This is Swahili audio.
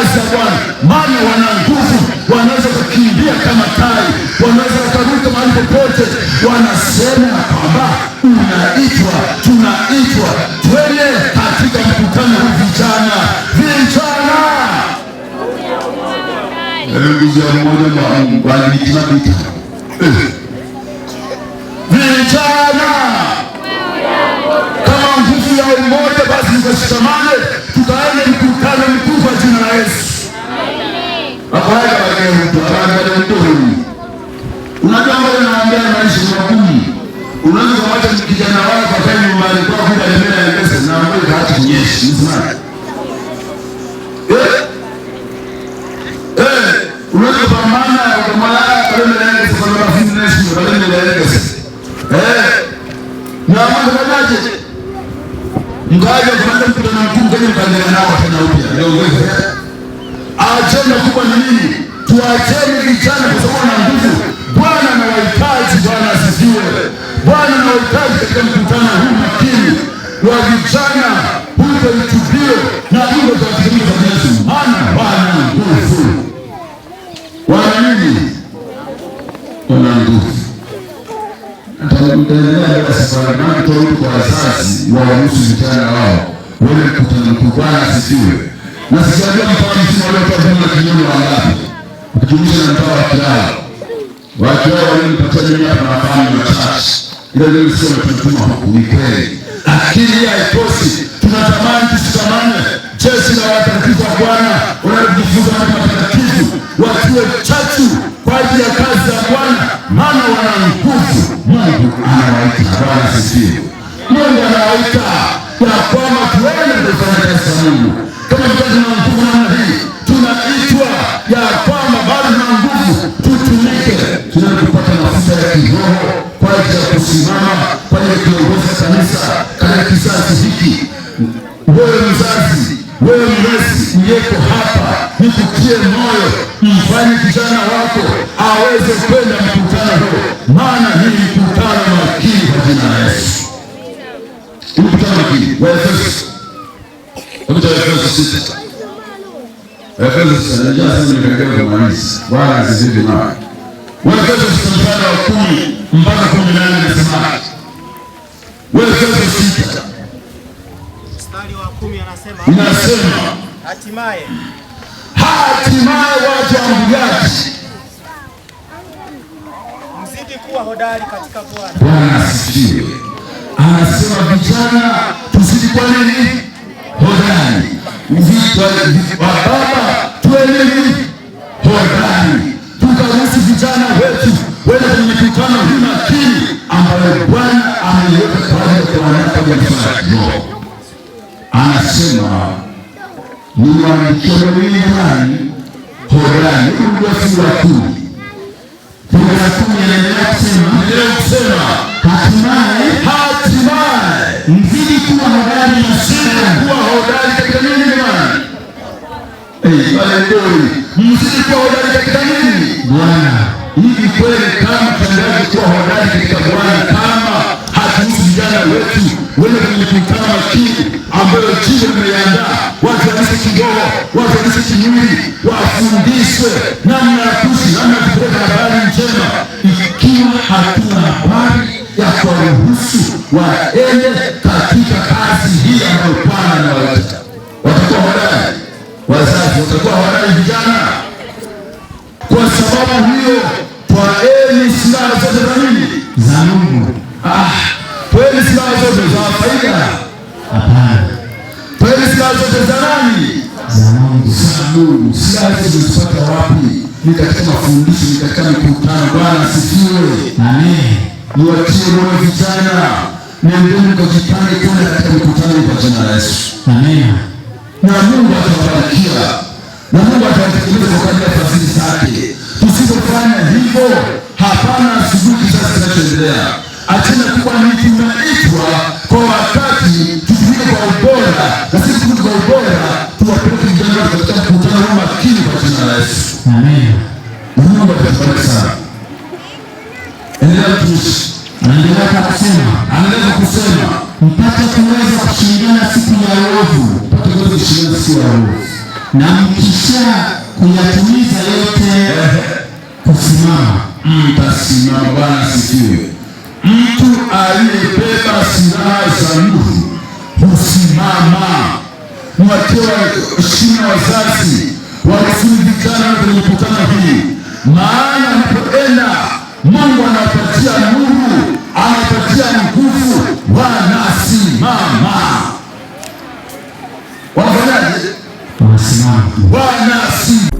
kazi ya Bwana, maana wana nguvu, wanaweza kukimbia kama tai, wanaweza kuruka mahali popote. Wanasema kwamba unaitwa, tunaitwa twende katika mkutano huu vijana. Nguvu ya mmoja wa vijana. Vijana kama nguvu ya umoja, basi tukashikamane tukaende mkutano mkuu kwa jina la Yesu. Unajua mbona naambia maisha magumu. Unaweza kumwacha kijana wako akae nyumbani kwa kuja mbele ya Yesu na mbele hata kunyesha. Unaweza kupambana ukamwona mbele ya Yesu kwa sababu ni Yesu mbele ya Yesu. Na mambo yanaje? Mkaja kufanya mkutano mkuu kwenye mkandana nao tena upya. Leo wewe. Ajenda kubwa ni nini? Tuacheni vijana kwa sababu na nguvu. Bwana anawahitaji, Bwana asifiwe. Bwana anawahitaji katika mkutano huu makini wa vijana, huko itubio na huko kwa kutumia Yesu. Maana Bwana nguvu. Wana nini? Wana nguvu. Nitaendelea kwa sababu na kutoa kwa wazazi wa waruhusu vijana wao wale mkutano mkuu. Bwana asifiwe. Na sijajua mfano msimu wa leo kwa kinyume wangapi. Ukijumlisha na mtawa kilao. Watu wao walimpatia mimi hapa na fahamu wachache. Ile leo sio tunatuma huku ni kweli. Lakini haitoshi. Tunatamani tusitamane jeshi la watakatifu wa Bwana wanaojifunza na matakatifu watiwe chachu kwa ajili ya kazi ya Bwana, maana wana nguvu. Mungu anawaita. Bwana asifiwe. Mungu anawaita ya kwamba tuende kufanya kazi ya Mungu. Kama tuna nguvu namna hii, tunaitwa ya kwamba bado na nguvu tutumike. Tunapopata mafuta ya kiroho kwa ajili ya kusimama kwa ajili ya kuongoza kanisa katika kizazi hiki. Wewe mzazi, wewe mlezi uliyeko hapa, nikutie moyo, mfanye kijana wako aweze kwenda mkutano huo, maana ni mkutano makini kwa jina la Yesu. Mkutano makini wa Efeso. Efeso sasa nikakaa kwa kanisa. Bwana asifiwe nawe. Efeso mstari wa 10 mpaka 18 nasema. Efeso 6 mstari wa 10 anasema. Inasema Hatimaye watu waambiaji, mzidi kuwa hodari katika Bwana. Bwana asifiwe. Anasema vijana tuzidi kwa nini? Hodari. Baba tuwe nini? Hodari. Tukaruhusu vijana wetu wende kwenye mikutano hii makini ambayo Bwana ameiweka kwa ajili ya wanadamu ya kiroho. Anasema ni waandikiwe nini nani? Hodari. Ndio fungu la 10. Fungu la 10 inaendelea kusema hatimaye mzidi kuwa hodari na sana. Kuwa hodari katika nini jamani? Haleluya. Mzidi kuwa hodari katika nini? Bwana. Hivi kweli kama tunaendelea kuwa hodari katika Bwana, kama haturuhusu vijana wetu wale kwenye mikutano makini ambayo jiji limeandaa, watu wanisi kiroho, watu wanisi kimwili, wafundishwe namna ya kuishi, namna ya kupeleka habari njema. Ikiwa hatuna habari ya kuwaruhusu waende katika kazi hii ambayo Bwana anawaita, watakuwa hodari. Wazazi watakuwa hodari vijana. Kwa sababu hiyo, twaeni silaha zote za nini? Za Mungu. Twaeni silaha zote za faida? Hapana. Twaeni silaha zote za nani? Za Mungu. Za Mungu. Silaha zote zipata wapi? Ni katika mafundisho, ni katika mikutano. Bwana asifiwe. Amen. Niwatie moyo vijana, nendeni mkajipange kwenda katika mikutano kwa jina la Yesu. Amen. Na Mungu atawabarikia. Na Mungu atawatekeleza kwa kadri ya fadhili zake. Tusipofanya hivyo, hapana asubuhi kizazi kinachoendelea. Achana kuwa ni tunaitwa kwa wakati, tutumike kwa ubora, na sisi tutumike kwa ubora, tuwapeleke vijana katika mkutano huu makini kwa jina la Yesu. Amen. Mungu atakubariki sana. Endelea kuishi. Anaendelea kusema mpate kuweza kushindana siku ya uovu. Mpate kuweza kushindana siku ya uovu. na mkisha kuyatimiza yote kusimama. Mtasimama. Bwana asifiwe. Mtu aliyebeba silaha za nguvu husimama. Niwatie heshima wazazi, wafunzi vijana kwenye mkutano hii, maana anapoenda Mungu anapatia nuru, anapatia nguvu, wanasimama. Wanafanyaje? Wanasimama. Wanasimama.